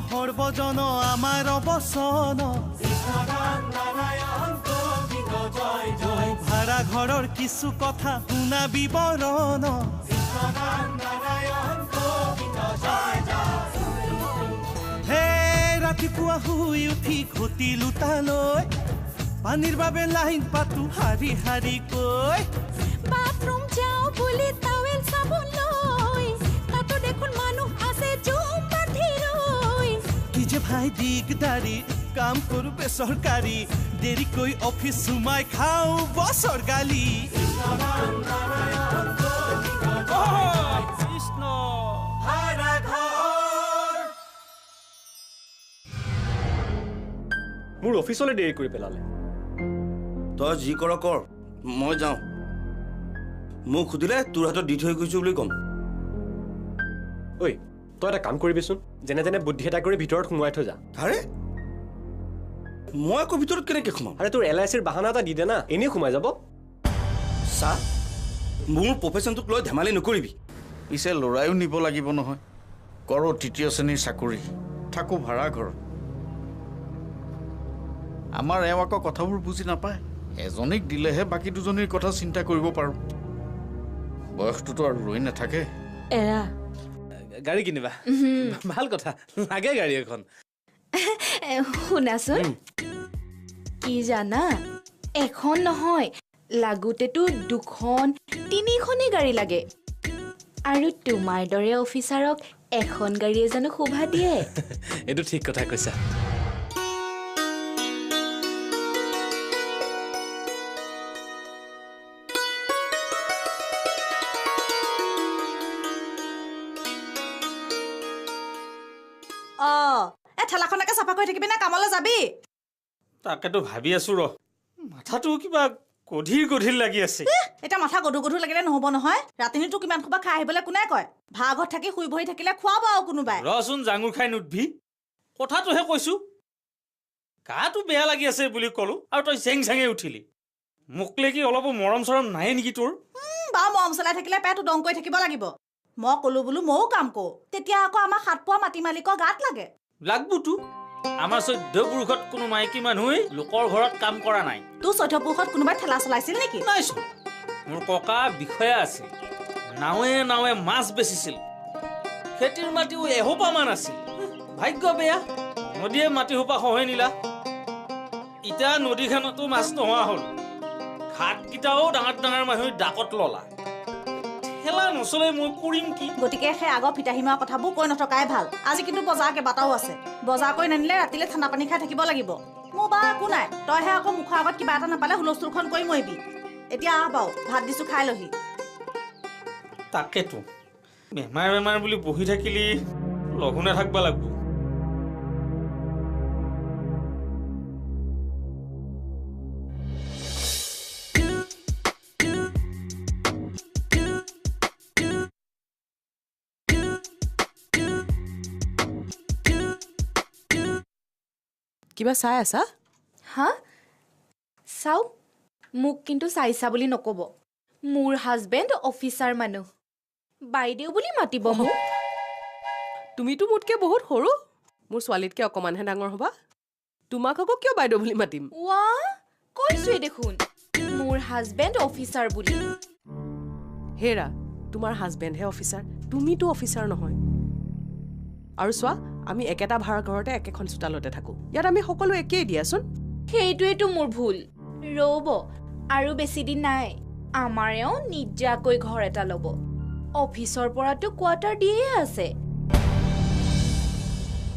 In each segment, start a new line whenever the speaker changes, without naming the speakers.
সৰ্বজন আমাৰ অবচন ভাড়া ঘৰৰ কিছু কথা শুনা বিৱৰণ হে ৰাতিপুৱা শুই উঠি ঘটি লুটালৈ পানীৰ বাবে লাইন পাতো হাৰি হাৰি কৈ
বাথৰুম যাওঁ বুলি টাৱেল চাবলৈ তাতো দেখোন মানুহ আছে জুম বান্ধি ৰৈ
কি যে ভাই দিগদাৰি কাম কৰো বেচৰকাৰী দেৰিকৈ অফিচ সোমাই খাওঁ বছৰ গালি
মোৰ অফিচলৈ দেৰি কৰি পেলালে
তই যি কৰ কৰ মই যাওঁ মোক সুধিলে তোৰ হাতত দি থৈ গৈছো বুলি ক'ম
ঐ তই এটা কাম কৰিবিচোন যেনে তেনে বুদ্ধি এটা কৰি ভিতৰত সোমোৱাই থৈ যা
আৰে মই আকৌ ভিতৰত কেনেকৈ সোমাম
আৰে তোৰ LICৰ বাহানা এটা দি দে না এনেই সোমাই যাব
চা মোৰ প্ৰফেশ্যনটোক লৈ ধেমালি নকৰিবি
পিছে ল'ৰায়ো নিব লাগিব নহয় কৰোঁ তৃতীয় শ্ৰেণীৰ চাকৰি থাকোঁ ভাড়া ঘৰত আমাৰ এওঁ আকৌ কথাবোৰ বুজি নাপায় এজনীক দিলেহে বাকী দুজনীৰ কথা চিন্তা কৰিব পাৰোঁ বয়সটোতো আৰু ৰৈ নাথাকে
এৰা
গাড়ী কিনিবা ভাল কথা লাগে গাড়ী এখন
শুনাচোন কি জানা এখন নহয় লাগোতেতো 2খন 3খনেই গাড়ী লাগে আৰু তোমাৰ দৰে অফিচাৰক এখন গাড়ীয়ে জানো শোভা দিয়ে
এইটো ঠিক কথা কৈছা
ঠেলাখনকে চাফা কৰি থাকিবি না কামলৈ যাবি
তাকেতো ভাবি আছো ৰ মাথাটো কিবা গধীৰ গধীৰ লাগি আছে
এতিয়া মাথা গধুৰ গধুৰ লাগিলে নহ'ব নহয় ৰাতিনিতো কিমান খোবা খাই আহিবলৈ কোনে কয় ভাড়া ঘৰত থাকি শুই বহি থাকিলে খুৱাব আৰু কোনোবাই
ৰচোন জাঙুৰ খাই নুঠবি কথাটোহে কৈছো গাটো বেয়া লাগি আছে বুলি ক'লো আৰু তই চেং চেঙে উঠিলি মোকলে কি অলপ মৰম চৰম নাই নেকি তোৰ
বাৰু মৰম চলাই থাকিলে পেটটো দং কৰি থাকিব লাগিব মই ক'লো বোলো ময়ো কাম কৰোঁ তেতিয়া আকৌ আমাৰ 7 পোৱা মাটি মালিকৰ গাত লাগে
লাগবতো আমাৰ 14 পুৰুষত কোনো মাইকী মানুহে লোকৰ ঘৰত কাম কৰা নাই
তোৰ 14 পুৰুষত কোনোবাই ঠেলা চলাইছিল নেকি
নাইছো মোৰ ককা বিষয়া আছিল নাৱে নাৱে মাছ বেচিছিল খেতিৰ মাটিও এহোপামান আছিল ভাগ্য বেয়া নদীয়ে মাটি সোপা সহায় নিলা এতিয়া নদীখনতো মাছ নোহোৱা হ'ল ঘাটকেইটাও ডাঙৰ ডাঙৰ মানুহে ডাকত ললা ঠেলা নচলে মই কৰিম কি
গতিকে সেই আগৰ ফিতাহীমাৰ কথাবোৰ কৈ নথকাই ভাল আজি কিন্তু বজাৰ কেইবাটাও আছে বজাৰ কৰি নানিলে ৰাতিলে ঠাণ্ডা পানী খাই থাকিব লাগিব মোৰ বা একো নাই তইহে আকৌ মুখৰ আগত কিবা এটা নাপালে হুলস্থুলখন কৰি মৰিবি এতিয়া আহ বাৰু ভাত দিছো খাই লহি
তাকেতো বেমাৰ বেমাৰ বুলি বহি থাকিলি লঘোনে থাকিব লাগিব
কিবা চাই আছা
হা চাওক মোক কিন্তু চাইছা বুলি নক'ব মোৰ হাজবেণ্ড অফিচাৰ মানুহ বাইদেউ বুলি মাতিব মোক
তুমিতো মোতকৈ বহুত সৰু মোৰ ছোৱালীতকৈ অকণমানহে ডাঙৰ হ'বা তোমাক আকৌ কিয় বাইদেউ বুলি মাতিম
ৱা কৈছোৱেই দেখোন মোৰ হাজবেণ্ড অফিচাৰ বুলি
হেৰা তোমাৰ হাজবেণ্ডহে অফিচাৰ তুমিতো অফিচাৰ নহয় আৰু চোৱা আমি একেটা ভাড়া ঘৰতে একেখন চোতালতে থাকোঁ ইয়াত আমি সকলো একেই দিয়াচোন
সেইটোৱেইতো মোৰ ভুল ৰ'ব আৰু বেছি দিন নাই আমাৰেও নিজাকৈ ঘৰ এটা ল'ব অফিচৰ পৰাতো কোৱাৰ্টাৰ দিয়ে আছে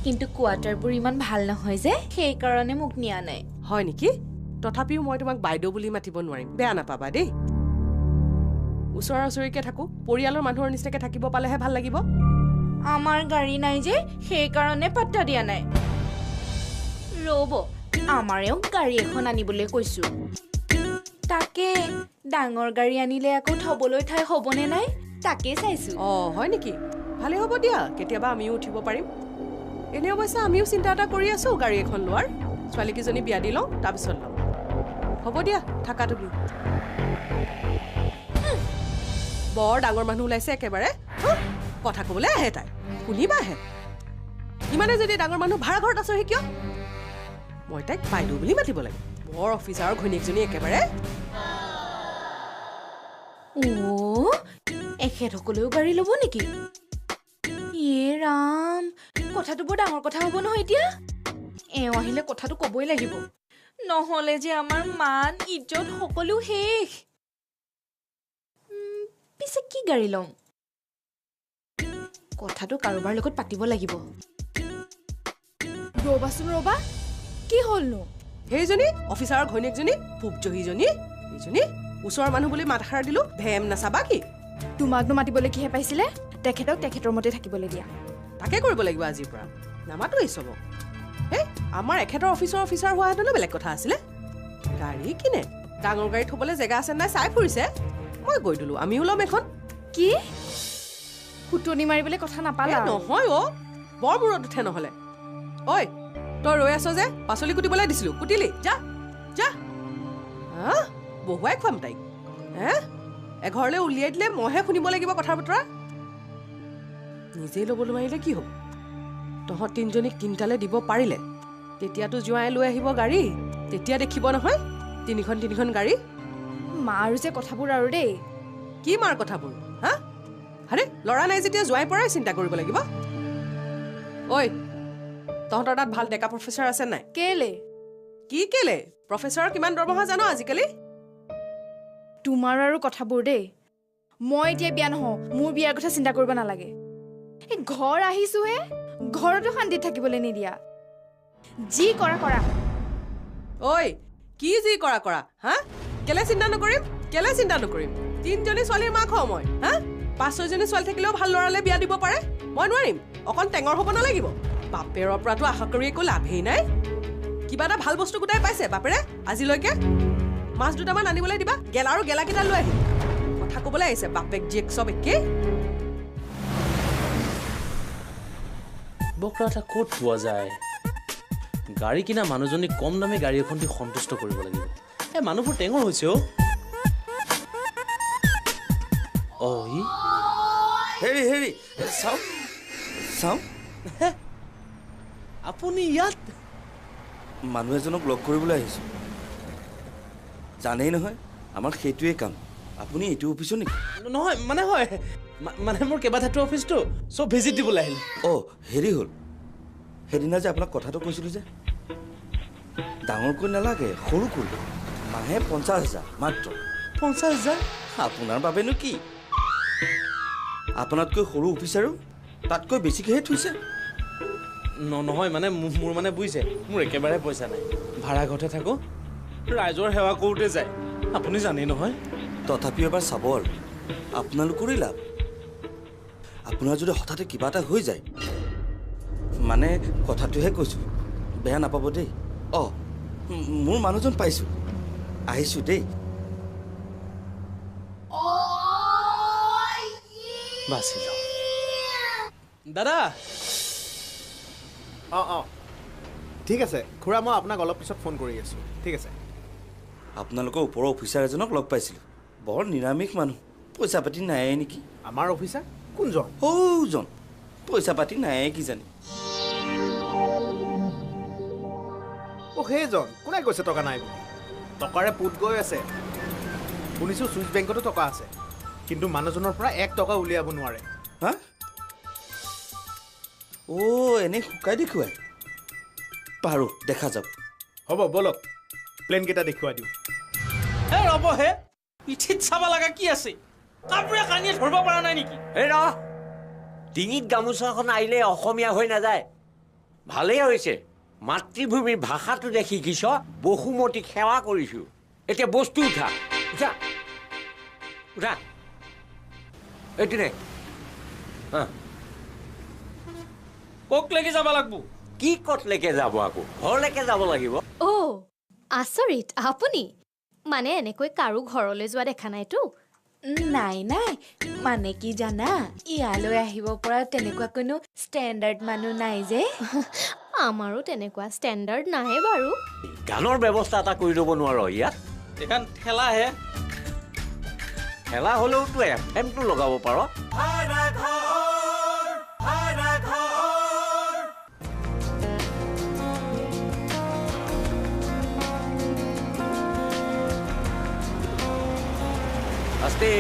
কিন্তু কোৱাৰ্টাৰবোৰ ইমান ভাল নহয় যে সেইকাৰণে মোক নিয়া নাই
হয় নেকি তথাপিও মই তোমাক বাইদেউ বুলি মাতিব নোৱাৰিম বেয়া নাপাবা দেই ওচৰা ওচৰিকৈ থাকোঁ পৰিয়ালৰ মানুহৰ নিচিনাকৈ থাকিব পালেহে ভাল লাগিব
আমাৰ গাড়ী নাই যে সেইকাৰণে পাত্তা দিয়া নাই ৰ'ব আমাৰেও গাড়ী এখন আনিবলৈ কৈছো তাকে ডাঙৰ গাড়ী আনিলে আকৌ থবলৈ ঠাই হ'বনে নাই তাকে চাইছো
হয় নেকি ভালে হ'ব দিয়া কেতিয়াবা আমিও উঠিব পাৰিম এনে অৱশ্যে আমিও চিন্তা এটা কৰি আছো গাড়ী এখন লোৱাৰ ছোৱালীকেইজনী বিয়া দি লওঁ তাৰপিছত ল'ম হ'ব দিয়া থাকা তুমি বৰ ডাঙৰ মানুহ ওলাইছে একেবাৰে কথা ক'বলৈ আহে তাই শুনিবা আহে ইমানে যদি ডাঙৰ মানুহ ভাড়া ঘৰত আছেহি কিয় মই তাইক বাইদেউ বুলি মাতিব লাগে বৰ অফিচাৰৰ ঘৈণীয়েকজনী একেবাৰে
এখেতসকলেও গাড়ী ল'ব নেকি ইয়ে ৰাম কথাটো বৰ ডাঙৰ কথা হ'ব নহয় এতিয়া এওঁ আহিলে কথাটো ক'বই লাগিব নহ'লে যে আমাৰ মান ইজ্জত সকলো শেষ পিছে কি গাড়ী ল'ম কথাটো কাৰোবাৰ লগত পাতিব লাগিব ৰ'বাচোন ৰ'বা কি হ'লনো
সেইজনী অফিচাৰৰ ঘৈণীয়েকজনী পূবজহীজনী এইজনী ওচৰৰ মানুহ বুলি মাতষাৰ দিলো ভেম নাচাবা কি
তোমাকনো মাতিবলৈ কিহে পাইছিলে তেখেতক তেখেতৰ মতে থাকিবলৈ দিয়া
তাকে কৰিব লাগিব আজিৰ পৰা নামাতো এই চবক এই আমাৰ এখেতৰ অফিচাৰ হোৱা হেঁতেনো বেলেগ কথা আছিলে গাড়ী কিনে ডাঙৰ গাড়ী থ'বলৈ জেগা আছে নাই চাই ফুৰিছে মই গৈ দিলো আমিও ল'ম এখন
কি ফুটনি মাৰিবলৈ কথা নাপালা
নহয় বৰ মূৰত উঠে নহ'লে ঐ তই ৰৈ আছ যে পাচলি কুটিবলৈ দিছিলো কুটিলি যা যা বহুৱাই খুৱাম তাইক এঘৰলৈ উলিয়াই দিলে মইহে শুনিব লাগিব কথা বতৰা নিজেই ল'বলৈ মাৰিলে কি হ'ব তহঁত তিনিজনীক তিনিটালৈ দিব পাৰিলে তেতিয়াতো জোঁৱাই লৈ আহিব গাড়ী তেতিয়া দেখিব নহয় তিনিখন গাড়ী
মাৰ যে কথাবোৰ আৰু দেই
কি মাৰ কথাবোৰ আৰে ল'ৰা নাই যেতিয়া জোঁৱাই পৰাই চিন্তা কৰিব লাগিব ঐ তহঁতৰ তাত ভাল ডেকা প্ৰফেচাৰ আছে নাই কেলে প্ৰফেচাৰৰ কিমান দৰমহা জানো আজিকালি
তোমাৰ আৰু কথাবোৰ দেই মই এতিয়া বিয়া নহওঁ মোৰ বিয়াৰ কথা চিন্তা কৰিব নালাগে এই ঘৰ আহিছোহে ঘৰতো শান্তিত থাকিবলৈ নিদিয়া যি কৰা কৰা
ঐ কি যি কৰা কেলে চিন্তা নকৰিম তিনিজনী ছোৱালীৰ মাক হওঁ মই 5-6জনী ছোৱালী থাকিলেও ভাল ল'ৰালে বিয়া দিব পাৰে মই নোৱাৰিম অকণ টেঙৰ হ'ব নালাগিব বাপেৰৰ পৰাতো আশা কৰি একো লাভেই নাই কিবা এটা ভাল বস্তু গোটাই পাইছে বাপেৰে আজিলৈকে মাছ দুটামান আনিবলৈ দিবা গেলা আৰু গেলাকেইটা লৈ আহিম কথা ক'বলৈ আহিছে বাপেক জীয়েক চব একে
বকৰা এটা ক'ত পোৱা যায় গাড়ী কিনা মানুহজনীক কম দামী গাড়ী এখন দি সন্তুষ্ট কৰিব লাগিব এই মানুহবোৰ টেঙৰ হৈছে
হেৰি চাওঁ
আপুনি ইয়াত
মানুহ এজনক লগ কৰিবলৈ আহিছোঁ জানেই নহয় আমাৰ সেইটোৱে কাম আপুনি এইটো অফিচৰ নেকি
নহয় মানে মোৰ কেইবাটাটো অফিচটো চব ভিজিট দিবলৈ আহিলে
হেৰি হ'ল সেইদিনা যে আপোনাক কথাটো কৈছিলোঁ যে ডাঙৰকৈ নালাগে সৰুকৈ মাহে 50,000 মাত্ৰ
50,000
আপোনাৰ বাবেনো কি আপোনাতকৈ সৰু অফিচাৰো তাতকৈ বেছিকৈহে থৈছে
নহয় মানে মোৰ মানে বুজিছে মোৰ একেবাৰে পইচা নাই ভাড়া ঘৰতে থাকোঁ ৰাইজৰ সেৱা কৰোঁতে যায় আপুনি জানেই নহয়
তথাপিও এবাৰ চাব আৰু আপোনালোকৰে লাভ আপোনাৰ যদি হঠাতে কিবা এটা হৈ যায় মানে কথাটোহে কৈছোঁ বেয়া নাপাব দেই মোৰ মানুহজন পাইছোঁ আহিছোঁ দেই
বাচিলো দাদা
ঠিক আছে খুৰা মই আপোনাক অলপ পিছত ফোন কৰি আছোঁ ঠিক আছে
আপোনালোকৰ ওপৰৰ অফিচাৰ এজনক লগ পাইছিলোঁ বৰ নিৰামিষ মানুহ পইচা পাতি নায়ে নেকি
আমাৰ অফিচাৰ কোনজন
সৌজন পইচা পাতি নায়ে কি জানি
সেইজন কোনে কৈছে টকা নাই বুলি টকাৰে পুত গৈ আছে শুনিছোঁ চুইচ বেংকতো টকা আছে কিন্তু মানুহজনৰ পৰা 1 টকা উলিয়াব নোৱাৰে
এনেই শুকাই দেখুৱাই পাৰোঁ দেখা যাওক
হ'ব বলক প্লেনকেইটা দেখুৱাই দিওঁ
ৰ'ব পিঠিত চাব লগা কি আছে কাপোৰে কানিয়ে ধৰিব পৰা নাই নেকি
ডিঙিত গামোচাখন আহিলে অসমীয়া হৈ নাযায় ভালেই হৈছে মাতৃভূমিৰ ভাষাটো যে শিকিছ বসুমতীক সেৱা কৰিছোঁ এতিয়া বস্তু উঠা এইটো নে
ক'কলৈকে যাব লাগিব
কি ক'তলৈকে যাব আকৌ ঘৰলৈকে যাব লাগিব
আচৰিত আপুনি মানে এনেকৈ কাৰো ঘৰলৈ যোৱা দেখা নাইতো
নাই মানে কি জানা ইয়ালৈ আহিব পৰা তেনেকুৱা কোনো ষ্টেণ্ডাৰ্ড মানুহ নাই যে
আমাৰো তেনেকুৱা ষ্টেণ্ডাৰ্ড নাহে বাৰু
গানৰ ব্যৱস্থা এটা কৰি ল'ব নোৱাৰো ইয়াত
এখন ঠেলাহে
ঠেলা হ'লেওতো এফএমটো লগাব পাৰ আস্তে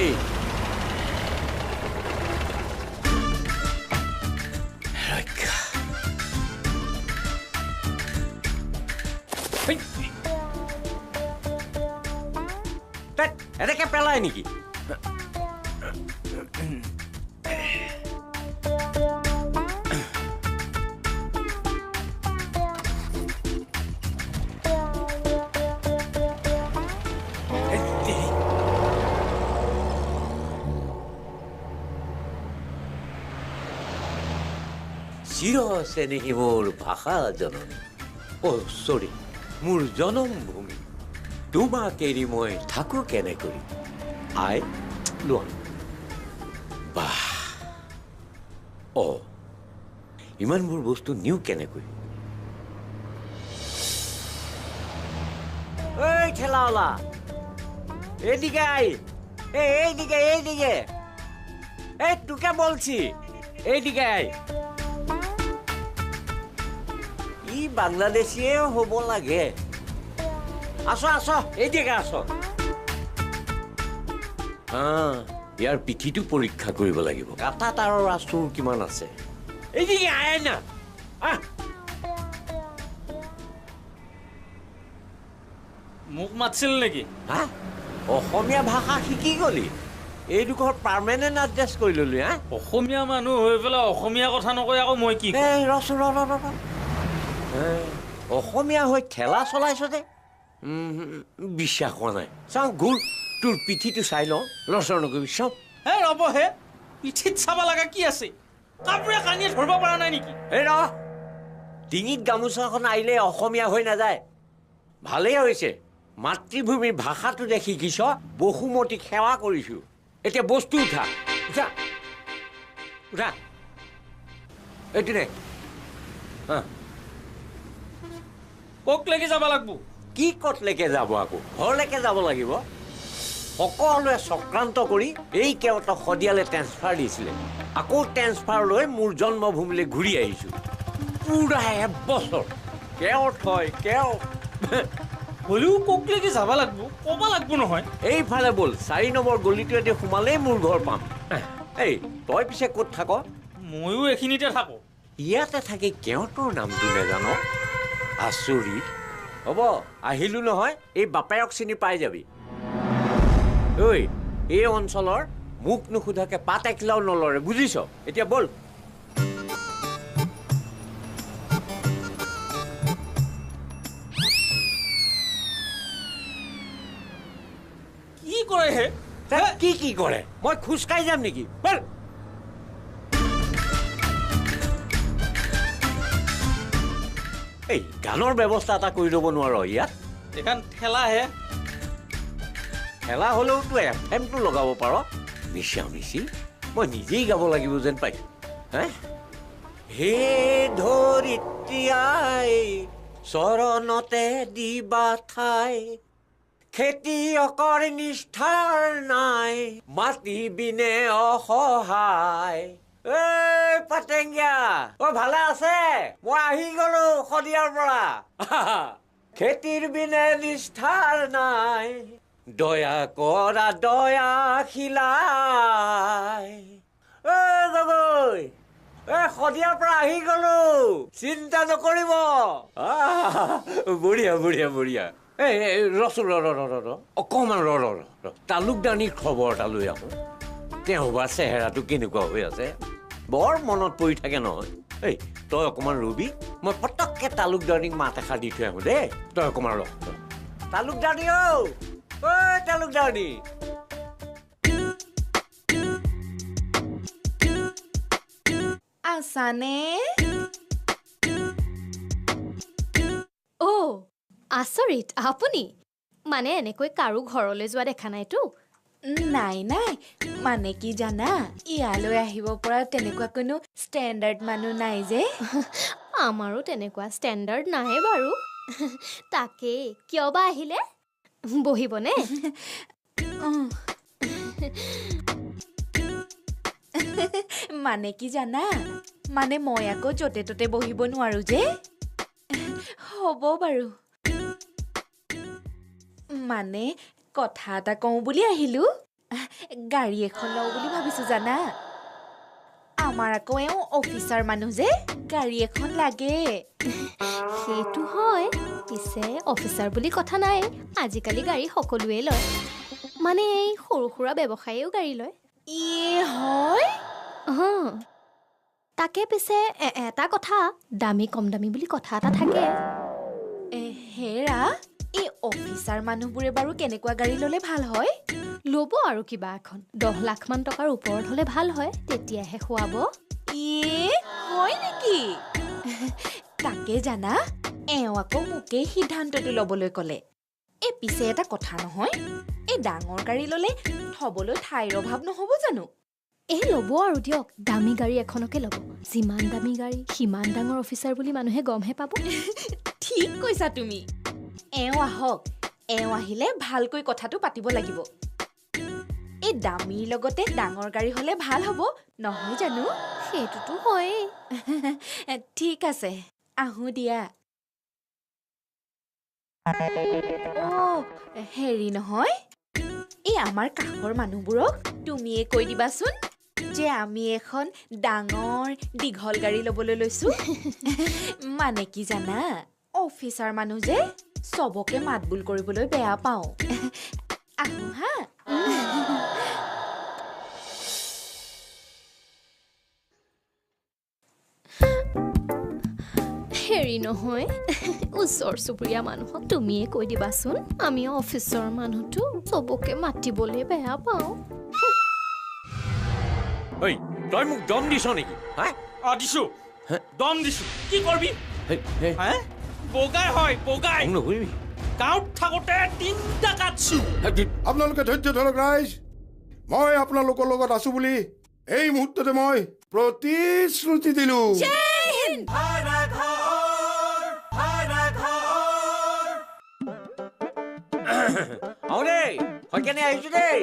এনেকে পেলাই নেকি চিৰ চেনেহী মোৰ ভাষা জননী চৰি মোৰ জনমভূমি তোমাক এৰি মই থাকো কেনে কৰি আই লোৱা বাহ ইমানবোৰ বস্তু নিও কেনেকৈ এই ঠেলাওলা এইদিকে আই এইদিকে এই তোকে বলছি এইদিকে আই ই বাংলাদেশীয়ে হ'ব লাগে আছ এইদিকে আছ ইয়াৰ পিঠিটো পৰীক্ষা কৰিব লাগিব কাটা তাৰৰ আচুৰ কিমান আছে এইদিকে আয় না
মোক মাতিছিল নেকি
অসমীয়া ভাষা শিকি গলি এইডোখৰ পাৰ্মানেণ্ট এড্ৰেছ কৰি ললি
অসমীয়া মানুহ হৈ পেলাই অসমীয়া কথা নকৈ আকৌ মই কি
ৰচ অসমীয়া হৈ ঠেলা চলাইছ দে বিশ্বাস হোৱা নাই চাওঁ ঘূৰ তোৰ পিঠিটো চাই লওঁ লৰচৰ নকৰিবি চাওঁ
ৰ'ব হে পিঠিত চাব লগা কি আছে কাপোৰে কানিয়ে ধৰিব পৰা নাই নেকি
ডিঙিত গামোচাখন আহিলে অসমীয়া হৈ নাযায় ভালেই হৈছে মাতৃভূমিৰ ভাষাটো দে শিকিছ বসুমতীক সেৱা কৰিছো এতিয়া বস্তু উঠা এইটো নে
ককলৈকে যাব লাগিব
কি কতলৈকে যাব আকৌ ঘৰলৈকে যাব লাগিব সকলোৱে চক্ৰান্ত কৰি এই কেওটা সদিয়ালে ট্ৰেন্সফাৰ দিছিলে আকৌ ট্ৰেন্সফাৰ লৈ মোৰ জন্মভূমিলৈ ঘূৰি আহিছো পুৰা এবছৰ কেওট হয়
হ'লেও ককলৈকে যাব লাগিব ক'ব লাগিব নহয়
এইফালে ব'ল 4 নম্বৰ গলিটোৱেদি সোমালেই মোৰ ঘৰ পাম এই তই পিছে ক'ত থাক
ময়ো এইখিনিতে থাকোঁ
ইয়াতে থাকি কেওটৰ নামটো নেজান আচৰিত হ'ব আহিলো নহয় এই বাপেৰক চিনি পাই যাবি ঐ এই অঞ্চলৰ মুখ নুসুধাকে পাত এখিলাও নলৰে বুজিছ এতিয়া ব'ল
কি কৰে হে
কি কৰে মই খোজকাঢ়ি যাম নেকি ব'ল এই গানৰ ব্যৱস্থা এটা কৰি ল'ব নোৱাৰ ইয়াত
এখন ঠেলাহে
ঠেলা হ'লেওতো এফএমটো লগাব পাৰ মিছি মই নিজেই গাব লাগিব যেন পাইছো হে ধৰিত্ৰী আই চৰণতে দিবা ঠাই খেতিয়কৰ নিষ্ঠাৰ নাই মাটি বিনে অসহায় এই পাটেঙ্গিয়া ভালে আছে মই আহি গলো সদিয়াৰ পৰা খেতিৰ বিনে নিষ্ঠাৰ নাই দয়া কৰা দয়াশীলাই গগৈ সদিয়াৰ পৰা আহি গলো চিন্তা নকৰিব বঢ়িয়া ৰচো অকণমান তালুকদানীৰ খবৰ এটা লৈ আহোঁ তেওঁ বা চেহেৰাটো কেনেকুৱা হৈ আছে বৰ মনত পৰি থাকে নহয় এই তই অকণমান ৰবি মই পটককৈ তালুকদানীক মাত এষাৰ দি থৈ আহোঁ দেই তই অকণমান ৰ তালুকদানী তালুকদানী
আছানে
আচৰিত আপুনি মানে এনেকৈ কাৰো ঘৰলৈ যোৱা দেখা নাইতো
নাই মানে কি জানা ইয়ালৈ আহিব পৰা তেনেকুৱা কোনো ষ্টেণ্ডাৰ্ড মানুহ নাই যে
আমাৰো তেনেকুৱা ষ্টেণ্ডাৰ্ড নাহে বাৰু তাকে কিয় বা আহিলে বহিবনে
মানে কি জানা মানে মই আকৌ য'তে ত'তে বহিব নোৱাৰো যে হ'ব বাৰু মানে কথা এটা কওঁ বুলি আহিলো গাড়ী এখন লওঁ বুলি ভাবিছো জানা আমাৰ আকৌ এওঁ অফিচাৰ মানুহ যে গাড়ী এখন লাগে
সেইটো হয় পিছে অফিচাৰ বুলি কথা নাই আজিকালি গাড়ী সকলোৱে লয় মানে এই সৰু সুৰা ব্যৱসায়ীও গাড়ী লয়
হয়
তাকে পিছে এটা কথা দামী কম দামী বুলি কথা এটা থাকে
হেৰা এই অফিচাৰ মানুহবোৰে বাৰু কেনেকুৱা গাড়ী ল'লে ভাল হয়
ল'ব আৰু কিবা এখন 10 লাখ মান টকাৰ ওপৰত হ'লে ভাল হয় তেতিয়াহে খুৱাব
হয় নেকি তাকে জানা এওঁ আকৌ মোকেই সিদ্ধান্তটো ল'বলৈ ক'লে পিছে এটা কথা নহয় এই ডাঙৰ গাড়ী ল'লে থবলৈ ঠাইৰ অভাৱ নহ'ব জানো
ল'ব আৰু দিয়ক দামী গাড়ী এখনকে ল'ব যিমান দামী গাড়ী সিমান ডাঙৰ অফিচাৰ বুলি মানুহে গমহে পাব
ঠিক কৈছা তুমি এওঁ আহক এওঁ আহিলে ভালকৈ কথাটো পাতিব লাগিব এই দামীৰ লগতে ডাঙৰ গাড়ী হ'লে ভাল হ'ব নহয় জানো
সেইটোতো হয়েই
ঠিক আছে আহো দিয়া হেৰি নহয় এই আমাৰ কাষৰ মানুহবোৰক তুমিয়ে কৈ দিবাচোন যে আমি এখন ডাঙৰ দীঘল গাড়ী ল'বলৈ লৈছো মানে কি জানা অফিচাৰ মানুহ যে চবকে মাতবোল কৰিবলৈ বেয়া পাওঁ আহো হা
হেৰি নহয় ওচৰ চুবুৰীয়া মানুহক তুমিয়ে কৈ দিবাচোন আমি অফিচৰ মানুহটো চবকে মাতিবলৈ বেয়া পাওঁ
ঐ তই মোক দম দিছ নেকি
দিছো দম দিছো কি কৰবি বগাই হয় বগাই
নকৰিবি
গাঁৱত থাকোঁতে 3টা কাটছো
আপোনালোকে ধৈৰ্য ধৰক ৰাইজ মই আপোনালোকৰ লগত আছো বুলি এই মুহূৰ্ততে মই প্ৰতিশ্ৰুতি দিলো
আহিছো দেই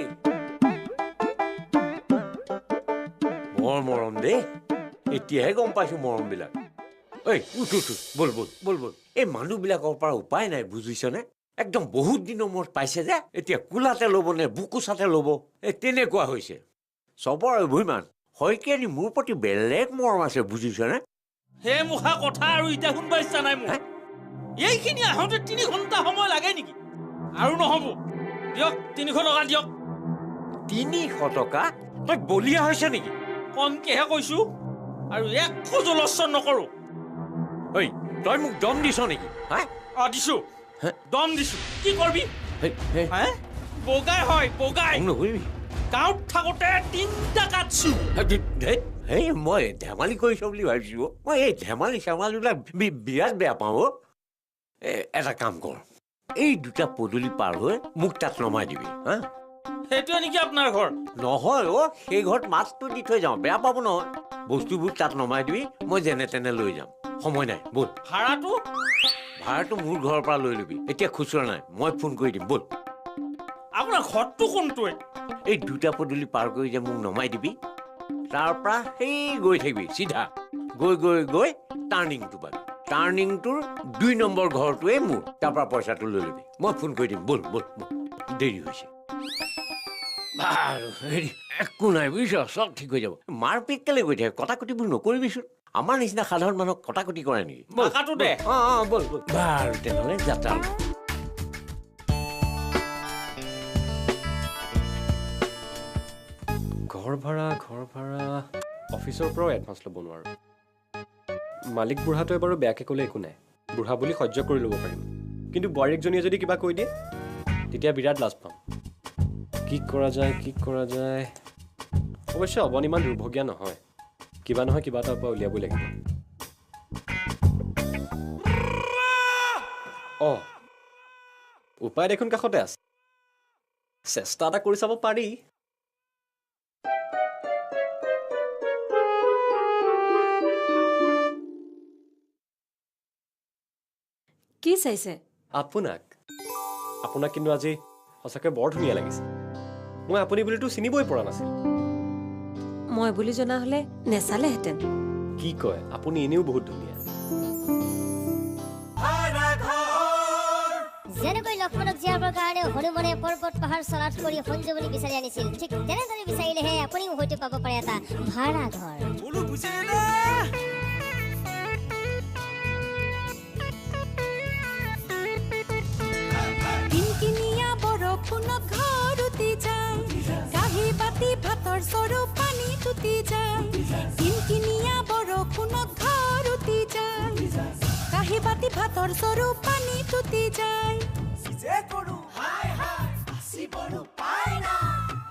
বৰ মৰম দেই এতিয়াহে গম পাইছো মৰম বিলাক উঠ বল বল বল বল এই মানুহবিলাকৰ পৰা উপায় নাই বুজিছনে একদম বহুত দিনৰ মূৰত পাইছে যে এতিয়া কোলাতে ল'ব নে বুকুচাতে ল'ব তেনেকুৱা হৈছে চবৰ অভিমান হয়কেনি মোৰ প্ৰতি বেলেগ মৰম আছে বুজিছনে
হে মুখা কথা আৰু এতিয়া শুনবা ইচ্ছা নাই মোৰ এইখিনি আহোঁতে 3 ঘণ্টা সময় লাগে নেকি আৰু নহ'ব দিয়ক 300 টকা দিয়ক
300 টকা তই বলিয়া হৈছে নেকি
কমকেহে কৈছো আৰু একো জলস্বৰ নকৰো
তই মোক দম দিছ নেকি
দিছো দম দিছো কি কৰবি বগাই হয় বগাই
নকৰিবি
গাঁৱত থাকোঁতে 3টা কাটছো
মই ধেমালি কৰিছ বুলি ভাবিছো মই এই ধেমালি চেমালিবিলাক বিৰাট বেয়া পাওঁ এটা কাম কৰ এই 2টা পদূলি পাৰ হৈ মোক তাত নমাই দিবি
সেইটোৱে নেকি আপোনাৰ ঘৰ
নহয় সেই ঘৰত মাছটো দি থৈ যাওঁ বেয়া পাব নহয় বস্তুবোৰ তাত নমাই দিবি মই যেনে তেনে লৈ যাম সময় নাই বল ভাড়াটো মোৰ ঘৰৰ পৰা লৈ লবি এতিয়া খুচুৰা নাই মই ফোন কৰি দিম বল
আপোনাৰ ঘৰটো কোনটোৱে
এই 2টা পদূলি পাৰ কৰি যে মোক নমাই দিবি তাৰ পৰা সেই গৈ থাকিবি চিধা গৈ গৈ গৈ টাৰ্ণিংটো পাবি টাৰ্ণিংটোৰ 2 নম্বৰ ঘৰটোৱে মোৰ তাৰ পৰা পইচাটো লৈ লবি মই ফোন কৰি দিম বল বল দেৰি হৈছে বাৰু হেৰি একো নাই বুজিছ চব ঠিক হৈ যাব মাৰপিট কেলে গৈ থাকে কটাকটিবোৰ নকৰিবিচোন আমাৰ নিচিনা সাধাৰণ মানুহক কটাকটি কৰে নেকি
দে
বল বল বাৰু তেনেহ'লে যাত্ৰা
ঘৰ ভাড়া অফিচৰ পৰাও এডভান্স ল'ব নোৱাৰোঁ মালিক বুঢ়াটোৱে বাৰু বেয়াকৈ ক'লে একো নাই বুঢ়া বুলি সহ্য কৰি ল'ব পাৰিম কিন্তু বোৱাৰীকজনীয়ে যদি কিবা কৈ দিয়ে তেতিয়া বিৰাট লাজ পাম কি কৰা যায় অৱশ্যে অৱন ইমান দুৰ্ভগীয়া নহয় কিবা নহয় কিবা এটাৰ পৰা উলিয়াবই লাগিব উপায় দেখোন কাষতে আছে চেষ্টা এটা কৰি চাব পাৰি
কি চাইছে
আপোনাক আপোনাক কিন্তু আজি সঁচাকৈ বৰ ধুনীয়া লাগিছে মই আপুনি বুলিতো চিনিবই পৰা নাছিল
মই বুলি জনা হলে নেচালেহেঁতেন
কি কয় আপুনি এনেও বহুত ধুনীয়া
যেনেকৈ লক্ষ্মণক জীয়াবৰ কাৰণে হনুমানে পৰ্বত পাহাৰ চলাট কৰি সঞ্জীৱনী বিচাৰি আনিছিল ঠিক তেনেদৰে বিচাৰিলেহে আপুনিও হয়তো পাব পাৰে এটা ভাড়া ঘৰ
কিনকিনিয়া বৰষুণত ঘৰ উটি যায় কাঁহী বাতি ভাতৰ চৰু পানী তুটি যায় কিনকিনিয়া বৰষুণত ঘৰ উটি যায় কাঁহী বাতি ভাতৰ চৰু পানী তুটি যায়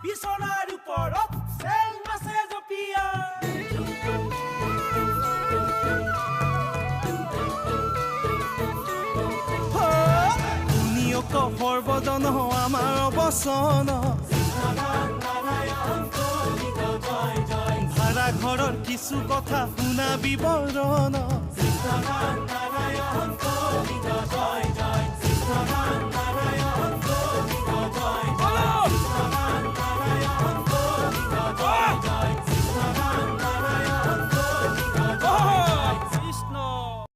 বিছনাৰ ওপৰত চেল মাছে জপিয়া সৰ্বজন আমাৰ অৱচন ভাড়া ঘৰৰ কিছু কথা শুনা বিৱৰণ